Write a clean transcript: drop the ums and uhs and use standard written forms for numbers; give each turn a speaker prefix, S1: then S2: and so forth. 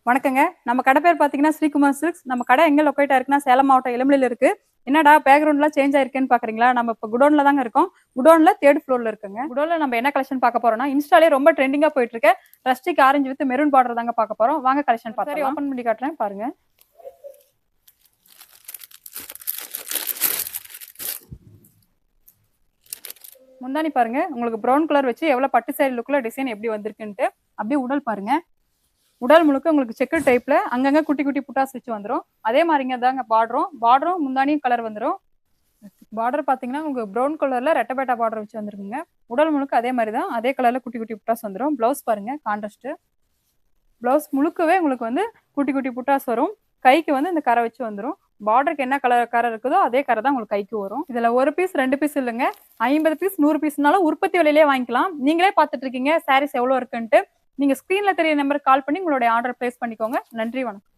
S1: வணக்கங்க. நம்ம கடை பேர் பார்த்தீங்கன்னா, ஸ்ரீகுமார் சில்க்ஸ். நம்ம கடை எங்க லொக்கேட் ஆயிருக்குன்னா, சேலம் மாவட்டம் எளம்பிள்ளையில இருக்கு. என்னடா பேக்கிரவுண்ட்லாம் சேஞ்ச் ஆயிருக்கேன்னு பார்க்குறீங்களா? நம்ம இப்ப குடோன்ல தாங்க இருக்கோம். குடோன்ல 3 ஃப்ளோர்ல இருக்குங்க. குடோன்ல நம்ம என்ன கலெக்ஷன் பார்க்க போறோம்னா, இன்ஸ்டாலே ரொம்ப ட்ரெண்டிங்கா போயிட்டு இருக்க rustic orange with maroon border தாங்க பார்க்க போறோம். வாங்க கலெக்ஷன் பார்க்கலாம். சரி ஓப்பன் பண்ணி காட்டுறேன் பாருங்க. முந்தானி பாருங்க. உங்களுக்கு ப்ரவுன் கலர் வச்சு எவ்வளவு பட்டு சாரி லுக்ல டிசைன் எப்படி வந்திருக்குன்ட்டு. அப்படியே உடல் பாருங்க. உடல் முழுக்க உங்களுக்கு செக்குடு டைப்ல அங்கங்க குட்டி குட்டி புட்டாஸ் வச்சு வந்துரும். அதே மாதிரிங்க தாங்க பார்டரும் முந்தானியும் கலர் வந்துரும். பார்டர் பாத்தீங்கன்னா உங்களுக்கு ப்ரௌன் கலர்ல ரெட்டபேட்டா பார்டர் வச்சு வந்துருக்குங்க. உடல் முழுக்க அதே மாதிரி தான், அதே கலர்ல குட்டி குட்டி புட்டாஸ் வந்துரும். பிளவுஸ் பாருங்க கான்ட்ராஸ்ட். பிளவுஸ் முழுக்கவே உங்களுக்கு வந்து குட்டி குட்டி புட்டாஸ் வரும். கைக்கு வந்து இந்த கரை வச்சு வந்துரும். பார்டருக்கு என்ன கரை இருக்குதோ அதே கரை தான் உங்களுக்கு கைக்கு வரும். இதுல ஒரு பீஸ் 2 பீஸ் இல்லைங்க, 50 பீஸ் 100 பீஸ்னாலும் உற்பத்தி விலையிலே வாங்கிக்கலாம். நீங்களே பார்த்துட்டு இருக்கீங்க சாரீஸ் எவ்வளவு இருக்குன்ட்டு. நீங்க ஸ்கிரீன்ல தெரிய நம்பருக்கு கால் பண்ணி உங்களுடைய ஆர்டர் பிளேஸ் பண்ணிக்கோங்க. நன்றி, வணக்கம்.